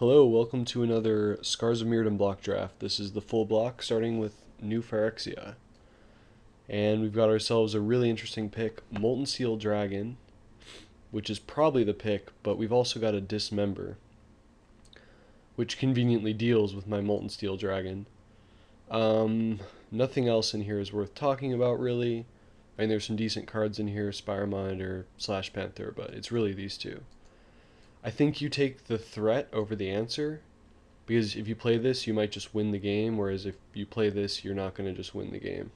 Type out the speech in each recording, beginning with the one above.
Hello, welcome to another Scars of Mirrodin block draft. This is the full block, starting with New Phyrexia. And we've got ourselves a really interesting pick, Moltensteel Dragon, which is probably the pick, but we've also got a Dismember, which conveniently deals with my Moltensteel Dragon. Nothing else in here is worth talking about, really. I mean, there's some decent cards in here, Spiremind or Slash Panther, but it's really these two. I think you take the threat over the answer, because if you play this, you might just win the game, whereas if you play this, you're not going to just win the game.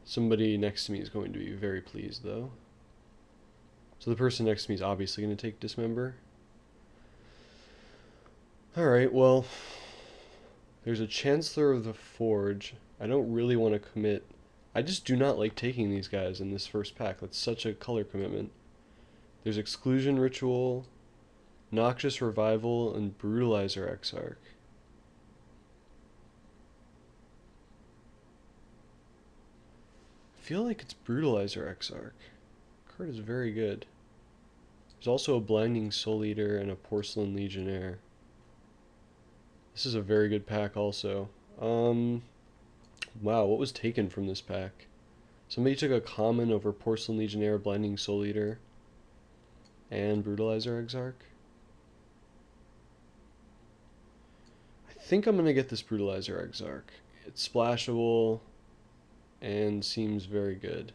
Somebody next to me is going to be very pleased, though. So the person next to me is obviously going to take Dismember. Alright, well, there's a Chancellor of the Forge. I don't really want to commit. I just do not like taking these guys in this first pack. That's such a color commitment. There's Exclusion Ritual, Noxious Revival, and Brutalizer Exarch. I feel like it's Brutalizer Exarch. Card is very good. There's also a Blinding Soul Eater and a Porcelain Legionnaire. This is a very good pack also. Wow, what was taken from this pack? Somebody took a common over Porcelain Legionnaire, Blinding Soul Eater, and Brutalizer Exarch. I think I'm going to get this Brutalizer Exarch. It's splashable and seems very good.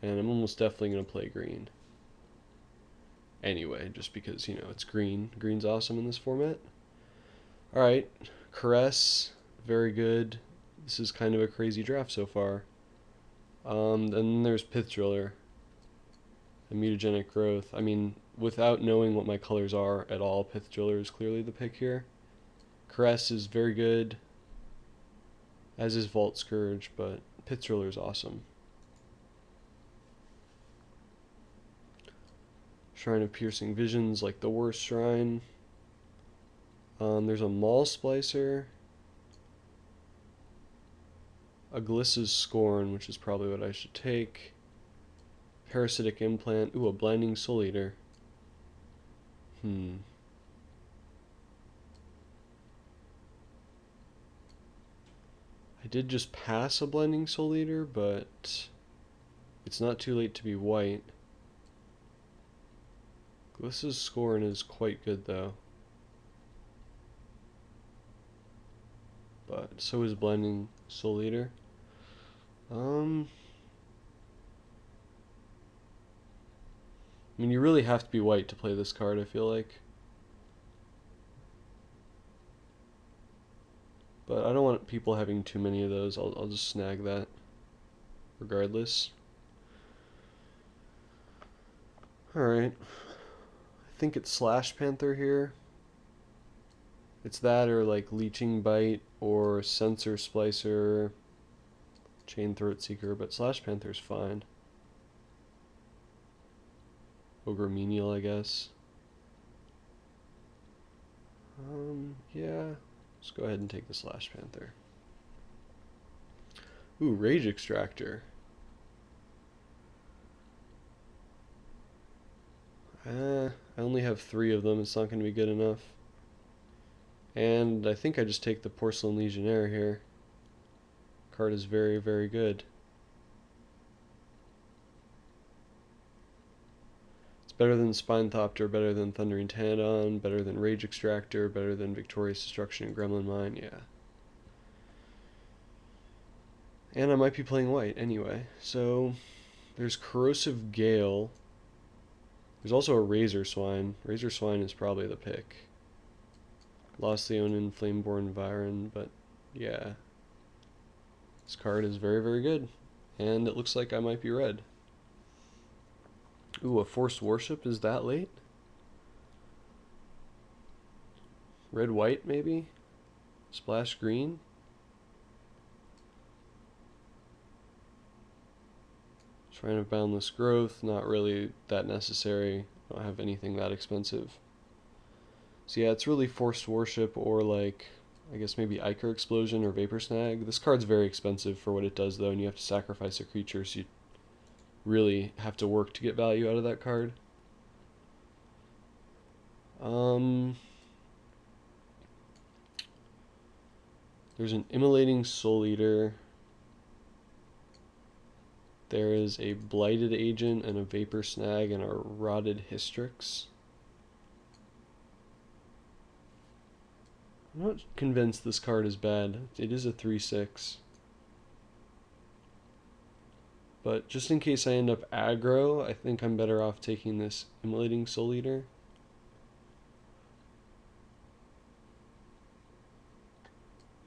And I'm almost definitely going to play green. Anyway, just because, you know, it's green. Green's awesome in this format. Alright, Caress, very good. This is kind of a crazy draft so far. Then there's Pith Driller and Mutagenic Growth. I mean, without knowing what my colors are at all, Pith Driller is clearly the pick here. Caress is very good, as is Vault Scourge, but Pith Driller is awesome. Shrine of Piercing Visions, like the worst shrine. There's a Maul Splicer, a Glissa's Scorn, which is probably what I should take. Parasitic Implant. Ooh, a Blinding Soul Eater. I did just pass a Blinding Soul Eater, but it's not too late to be white. Glissa's Scorn is quite good, though. But so is Blinding Soul Eater. I mean, you really have to be white to play this card, I feel like. But I don't want people having too many of those. I'll just snag that regardless. Alright. I think it's Slash Panther here. It's that or like Leeching Bite or Sensor Splicer, Chain Throat Seeker, but Slash Panther's fine. Ogre Menial, I guess. Yeah. Let's go ahead and take the Slash Panther. Ooh, Rage Extractor. I only have 3 of them. It's not going to be good enough. And I think I just take the Porcelain Legionnaire here. Card is very, very good. It's better than Spine Thopter, better than Thundering Pteranodon, better than Rage Extractor, better than Victorious Destruction and Gremlin Mine, yeah. And I might be playing white anyway. So there's Corrosive Gale. There's also a Razor Swine. Razor Swine is probably the pick. Lost Leonin, Flameborn Viren, but yeah. This card is very, very good. And it looks like I might be red. Ooh, a Forced Worship, is that late? Red-white, maybe? Splash green? Shrine of Boundless Growth, not really that necessary. I don't have anything that expensive. So yeah, it's really Forced Worship or like, I guess maybe Ichor Explosion or Vapor Snag. This card's very expensive for what it does though, and you have to sacrifice a creature, so you really have to work to get value out of that card. There's an Immolating Soul Eater. There is a Blighted Agent and a Vapor Snag and a Rotted Hystrix. I'm not convinced this card is bad. It is a 3/6. But just in case I end up aggro, I think I'm better off taking this Immolating Soul Eater.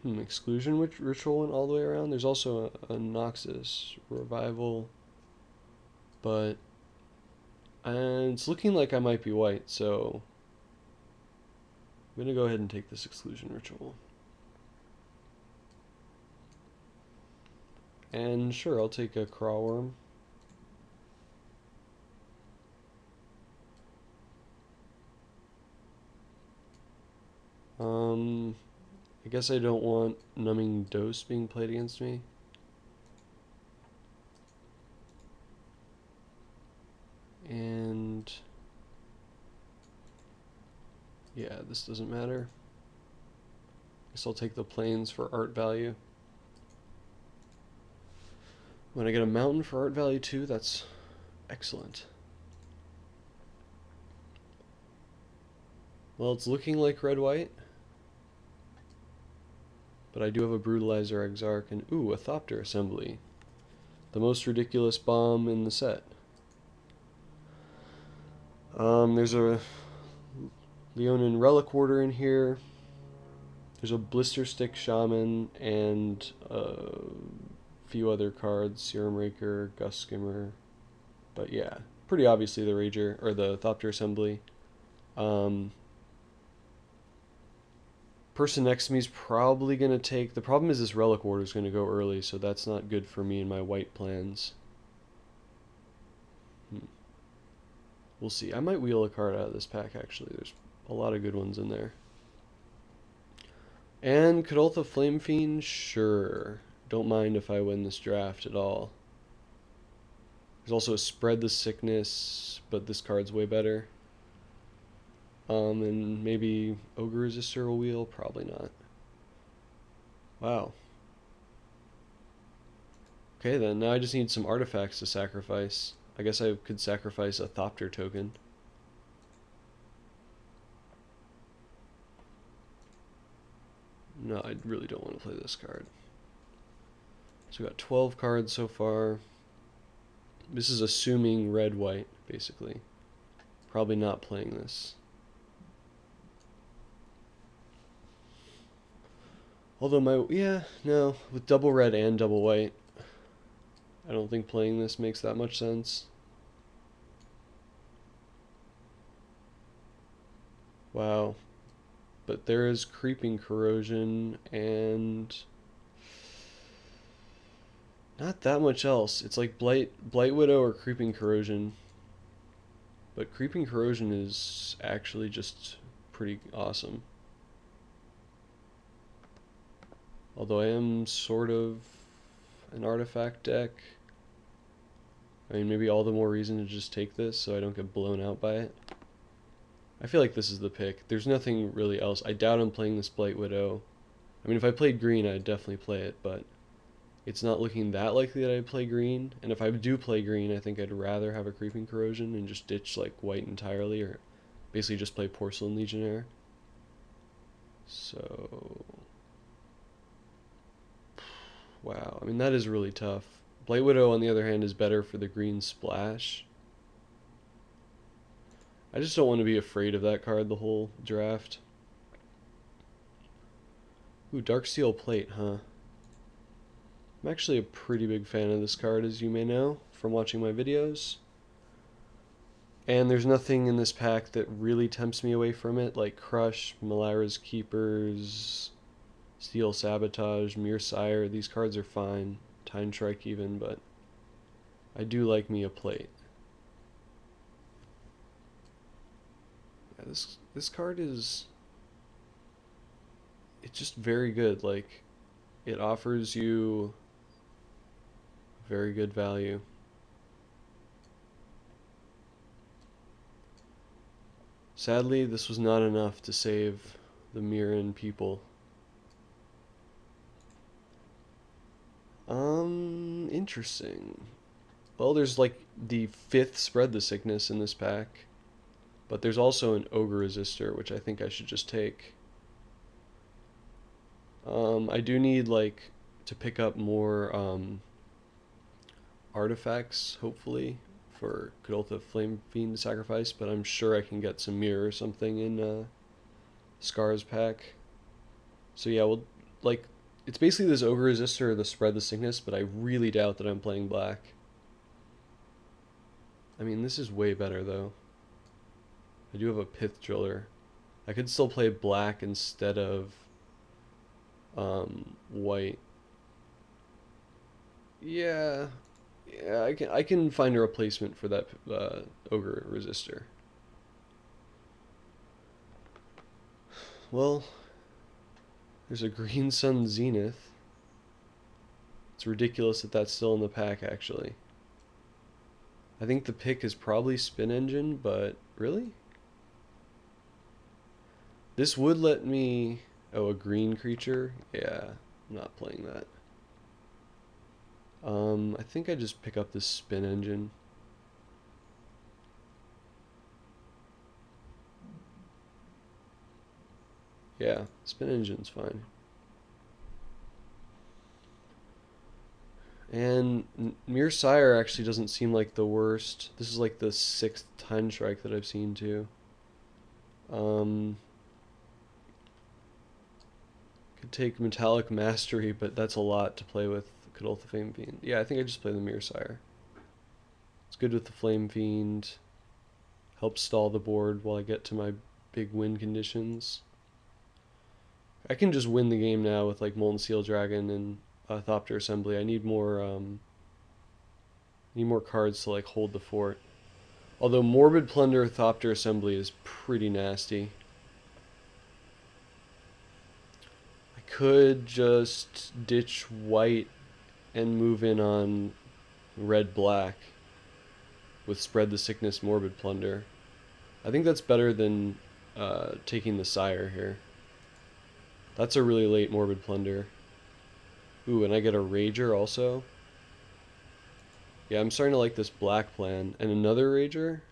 Exclusion Ritual went all the way around. There's also a Noxus Revival. But it's looking like I might be white, so I'm going to go ahead and take this Exclusion Ritual. And sure, I'll take a Crawworm. I guess I don't want Numbing Dose being played against me. And yeah, this doesn't matter. Guess I'll take the Plains for art value. When I get a mountain for art value too, that's excellent. Well, it's looking like red-white. But I do have a Brutalizer Exarch and, ooh, a Thopter Assembly. The most ridiculous bomb in the set. There's a Leonin Relic Warder in here. There's a Blister Stick Shaman and a few other cards. Serum Raker, Gust Skimmer. But yeah, pretty obviously the Rager, or the Thopter Assembly. Person next to me is probably going to take... The problem is this Relic Warder is going to go early, so that's not good for me and my white plans. We'll see. I might wheel a card out of this pack, actually. There's a lot of good ones in there. And Kudoltha Flamefiend, sure. Don't mind if I win this draft at all. There's also a Spread the Sickness, but this card's way better. And maybe Ogre Resistor will wheel? Probably not. Wow. Okay then, now I just need some artifacts to sacrifice. I guess I could sacrifice a Thopter token. No, I really don't want to play this card. So we got 12 cards so far. This is assuming red-white, basically. Probably not playing this. Although no, with double red and double white, I don't think playing this makes that much sense. Wow. But there is Creeping Corrosion and not that much else. It's like Blight Widow or Creeping Corrosion. But Creeping Corrosion is actually just pretty awesome. Although I am sort of an artifact deck. I mean, maybe all the more reason to just take this so I don't get blown out by it. I feel like this is the pick. There's nothing really else. I doubt I'm playing this Blight Widow. I mean, if I played green, I'd definitely play it, but it's not looking that likely that I'd play green. And if I do play green, I think I'd rather have a Creeping Corrosion and just ditch like white entirely, or basically just play Porcelain Legionnaire. So... wow, I mean, that is really tough. Blight Widow, on the other hand, is better for the green splash. I just don't want to be afraid of that card the whole draft. Ooh, Darksteel Plate, huh? I'm actually a pretty big fan of this card, as you may know from watching my videos. And there's nothing in this pack that really tempts me away from it, like Crush, Malara's Keepers, Steel Sabotage, Myr Sire. These cards are fine. Time Strike even, but I do like me a plate. Yeah, this card is... it's just very good. Like, it offers you very good value. Sadly, this was not enough to save the Myran people. Interesting. Well, there's like the 5th Spread the Sickness in this pack, but there's also an Ogre Resistor, which I think I should just take. I do need like to pick up more artifacts, hopefully, for Kudoltha Flamefiend to sacrifice, but I'm sure I can get some Myr or something in Scar's pack. So yeah, we'll like it's basically this Ogre Resistor or the Spread the Sickness, but I really doubt that I'm playing black. I mean, this is way better though. I do have a Pith Driller. I could still play black instead of white. Yeah, yeah, I can find a replacement for that Ogre Resistor. Well, there's a Green Sun Zenith. It's ridiculous that that's still in the pack, actually. I think the pick is probably Spin Engine, but really? This would let me... Oh, a green creature? Yeah, I'm not playing that. I think I just pick up this Spin Engine. Yeah, Spin Engine's fine. And Myr Sire actually doesn't seem like the worst. This is like the 6th Time Strike that I've seen too. Could take Metallic Mastery, but that's a lot to play with Kudoltha Flamefiend. Yeah, I think I just play the Myr Sire. It's good with the Flamefiend. Helps stall the board while I get to my big win conditions. I can just win the game now with like Moltensteel Dragon and Thopter Assembly. I need more cards to like hold the fort. Although Morbid Plunder Thopter Assembly is pretty nasty. I could just ditch white and move in on red-black with Spread the Sickness Morbid Plunder. I think that's better than taking the Sire here. That's a really late Morbid Plunder. Ooh, and I get a Rager also. Yeah, I'm starting to like this black plan. And another Rager?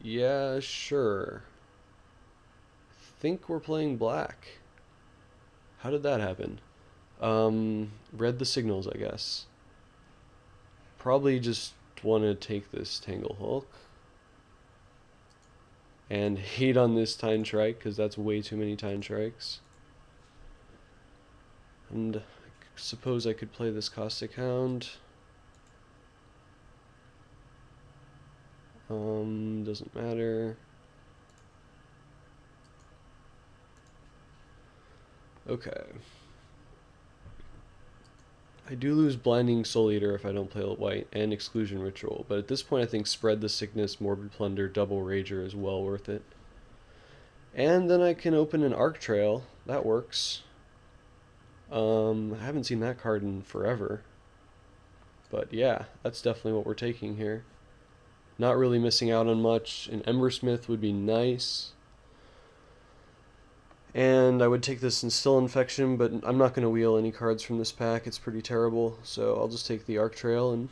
Yeah, sure. I think we're playing black. How did that happen? Read the signals, I guess. Probably just want to take this Tangle Hulk. And hate on this Time Strike, because that's way too many Time Strikes. And I suppose I could play this Caustic Hound. Doesn't matter. Okay. I do lose Blinding Soul Eater if I don't play white, and Exclusion Ritual, but at this point I think Spread the Sickness, Morbid Plunder, Double Rager is well worth it. And then I can open an Arc Trail. That works. I haven't seen that card in forever. But yeah, that's definitely what we're taking here. Not really missing out on much. An Embersmith would be nice. And I would take this Instill Infection, but I'm not going to wheel any cards from this pack. It's pretty terrible. So I'll just take the Arc Trail and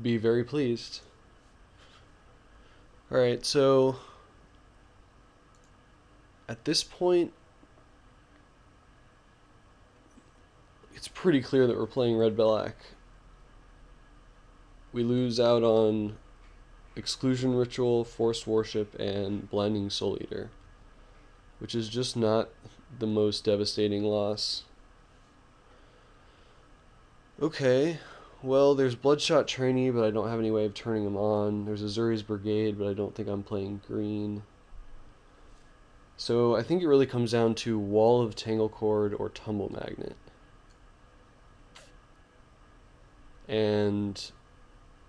be very pleased. Alright, so at this point, it's pretty clear that we're playing red-black. We lose out on Exclusion Ritual, Forced Worship, and Blinding Soul Eater, which is just not the most devastating loss. Okay, well, there's Bloodshot Trainee, but I don't have any way of turning him on. There's Azuri's Brigade, but I don't think I'm playing green. So I think it really comes down to Wall of Tanglecord or Tumble Magnet. And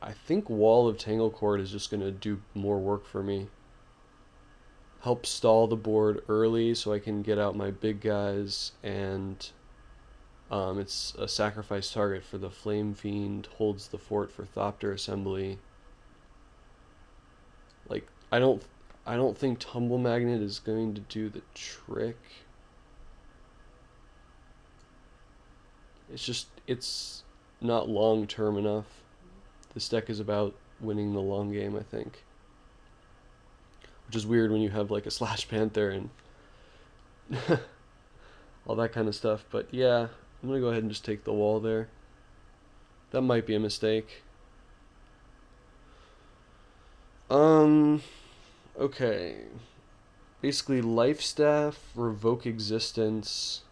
I think Wall of Tanglecord is just going to do more work for me. Help stall the board early so I can get out my big guys, and it's a sacrifice target for the Flamefiend, holds the fort for Thopter Assembly. Like, I don't I don't think Tumble Magnet is going to do the trick. It's not long term enough. This deck is about winning the long game, I think. Which is weird when you have like a Slash Panther and all that kind of stuff. But yeah, I'm gonna go ahead and just take the wall there. That might be a mistake. Okay. Basically, Life Staff, Revoke Existence.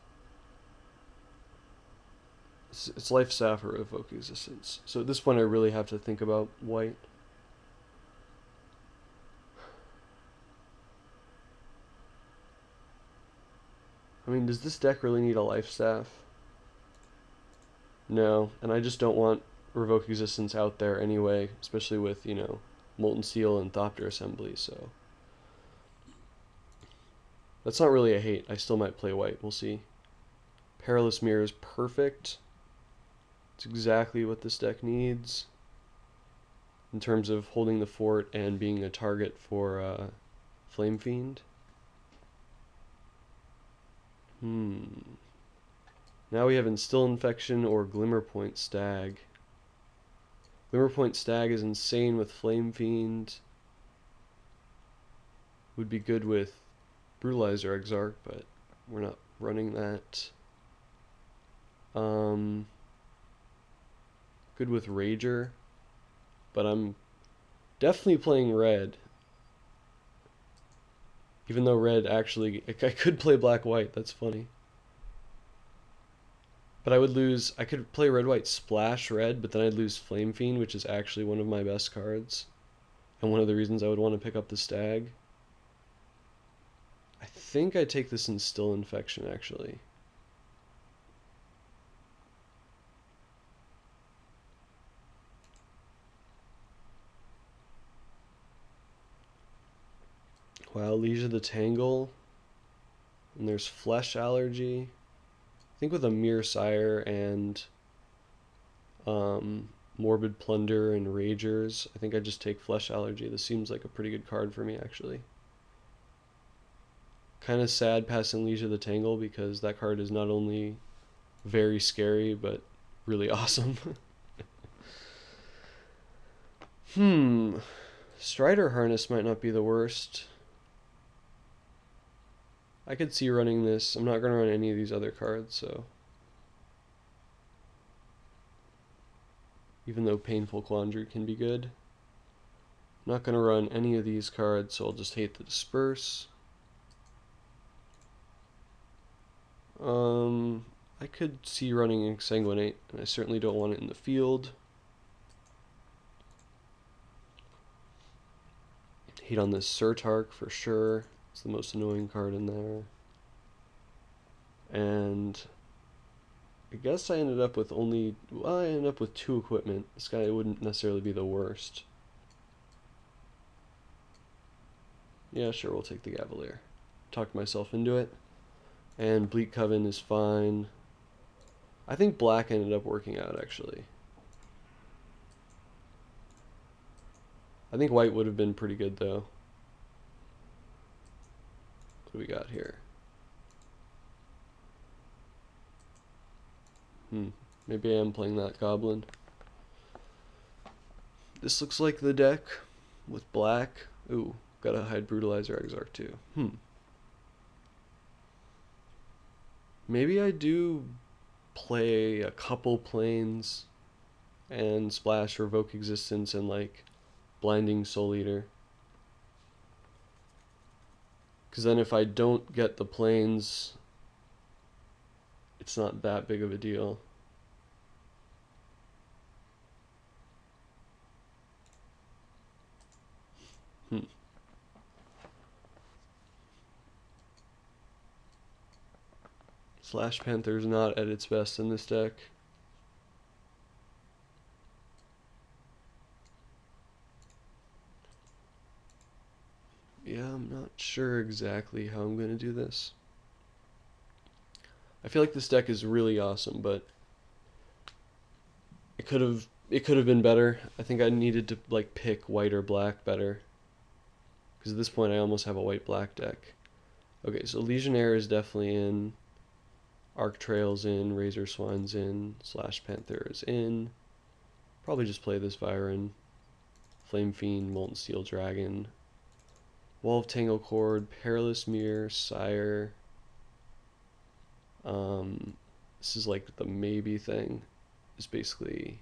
It's Life Staff or Revoke Existence. So at this point, I really have to think about white. I mean, does this deck really need a Life Staff? No, and I just don't want Revoke Existence out there anyway, especially with, you know, Moltensteel and Thopter Assembly, so... That's not really a hate. I still might play white. We'll see. Perilous Myr is perfect. It's exactly what this deck needs in terms of holding the fort and being a target for Flamefiend. Now we have Instill Infection or Glimmerpoint Stag. Glimmerpoint Stag is insane with Flamefiend. Would be good with Brutalizer Exarch, but we're not running that. Good with Rager, but I'm definitely playing red. Even though red actually, I could play black-white, that's funny. But I would lose, I could play red-white splash red, but then I'd lose Flamefiend, which is actually one of my best cards. And one of the reasons I would want to pick up the Stag. I think I take this Instill Infection, actually. Wow, Leisure the Tangle. And there's Flesh Allergy. I think with a Myr Sire and Morbid Plunder and Ragers, I think I just take Flesh Allergy. This seems like a pretty good card for me, actually. Kind of sad passing Leisure the Tangle because that card is not only very scary, but really awesome. Strider Harness might not be the worst. I could see running this. I'm not going to run any of these other cards, so... Even though Painful Quandary can be good. I'm not going to run any of these cards, so I'll just hate the Disperse. I could see running Exsanguinate, and I certainly don't want it in the field. Hate on this Surtark for sure. It's the most annoying card in there. And I guess I ended up with only, well, I ended up with 2 equipment. This guy wouldn't necessarily be the worst. Yeah, sure, we'll take the Cavalier. Talked myself into it. And Bleak Coven is fine. I think black ended up working out, actually. I think white would have been pretty good, though. What do we got here? Maybe I am playing that Goblin. This looks like the deck with black. Ooh, gotta hide Brutalizer Exarch too. Maybe I do play a couple planes and splash Revoke Existence and like Blinding Soul Eater. Because then if I don't get the planes, it's not that big of a deal. Slash Panther's not at its best in this deck. Yeah, I'm not sure exactly how I'm going to do this. I feel like this deck is really awesome, but it could have been better. I think I needed to like pick white or black better. Because at this point I almost have a white-black deck. Okay, so Legionnaire is definitely in. Arc Trail's in, Razor Swine's in, Slash Panther is in. Probably just play this Viren. Flamefiend, Moltensteel Dragon. Wall of Tanglecord, Perilous Myr, Sire. This is like the maybe thing. It's basically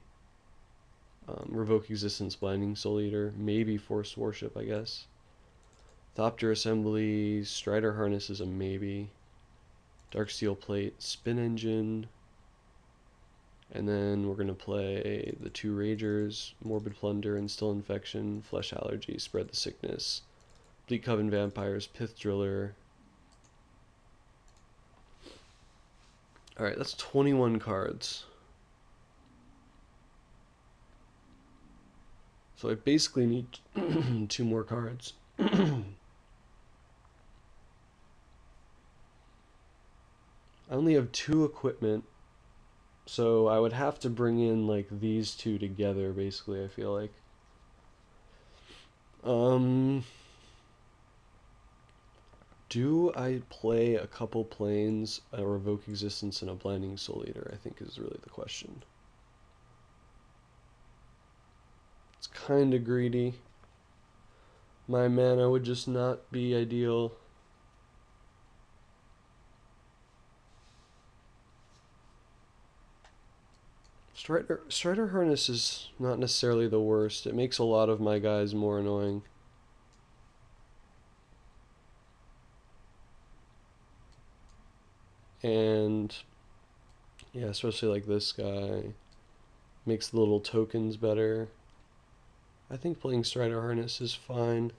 Revoke Existence, Blinding Soul Eater, maybe Forced Worship, I guess. Thopter Assembly, Strider Harness is a maybe. Dark Steel Plate, Spin Engine. And then we're going to play the two Ragers, Morbid Plunder, Instill Infection, Flesh Allergy, Spread the Sickness, Bleak Coven Vampires, Pith Driller. Alright, that's 21 cards. So I basically need 2 more cards. I only have 2 equipment, so I would have to bring in like these 2 together, basically, I feel like. Do I play a couple planes, a Revoke Existence, and a Blinding Soul Eater, I think is really the question. It's kind of greedy. My mana would just not be ideal. Strider Harness is not necessarily the worst. It makes a lot of my guys more annoying. And yeah, especially like this guy. Makes the little tokens better. I think playing Strider Harness is fine.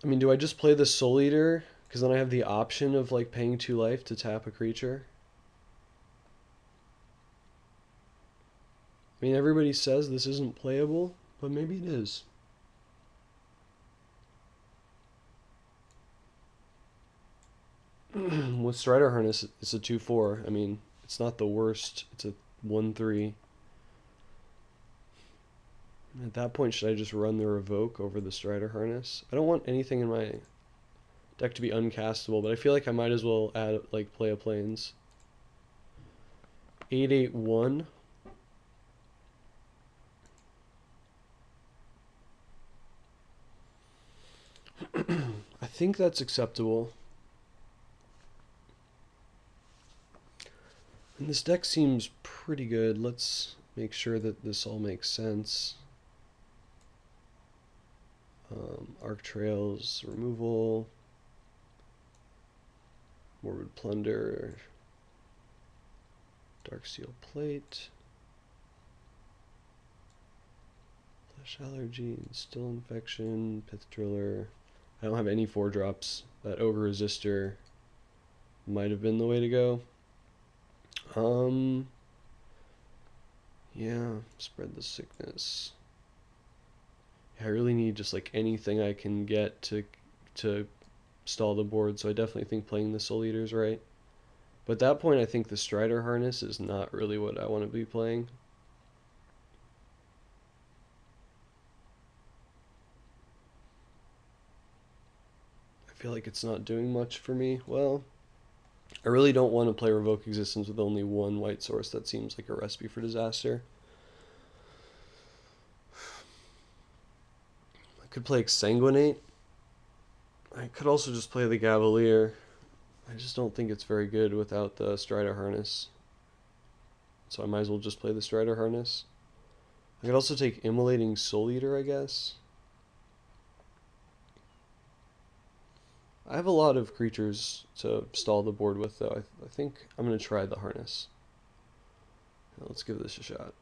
I mean, do I just play the Soul Eater? Because then I have the option of like paying 2 life to tap a creature. I mean, everybody says this isn't playable, but maybe it is. With Strider Harness, it's a 2/4. I mean, it's not the worst. It's a 1/3. At that point, should I just run the Revoke over the Strider Harness? I don't want anything in my deck to be uncastable, but I feel like I might as well add like play a planes. 8/8/1. I think that's acceptable. And this deck seems pretty good. Let's make sure that this all makes sense. Arc Trails, removal. Morbid Plunder. Dark Steel Plate. Flesh Allergy, Instill Infection, Pith Driller. I don't have any 4-drops. That Ogre Resistor might have been the way to go. Yeah, Spread the Sickness. I really need just like anything I can get to stall the board, so I definitely think playing the Soul Eater is right. But at that point, I think the Strider Harness is not really what I want to be playing. I feel like it's not doing much for me. Well, I really don't want to play Revoke Existence with only 1 white source. That seems like a recipe for disaster. I could play Exsanguinate. I could also just play the Gavalier. I just don't think it's very good without the Strider Harness. So I might as well just play the Strider Harness. I could also take Immolating Soul Eater, I guess. I have a lot of creatures to stall the board with, though. I think I'm going to try the Harness. Now let's give this a shot.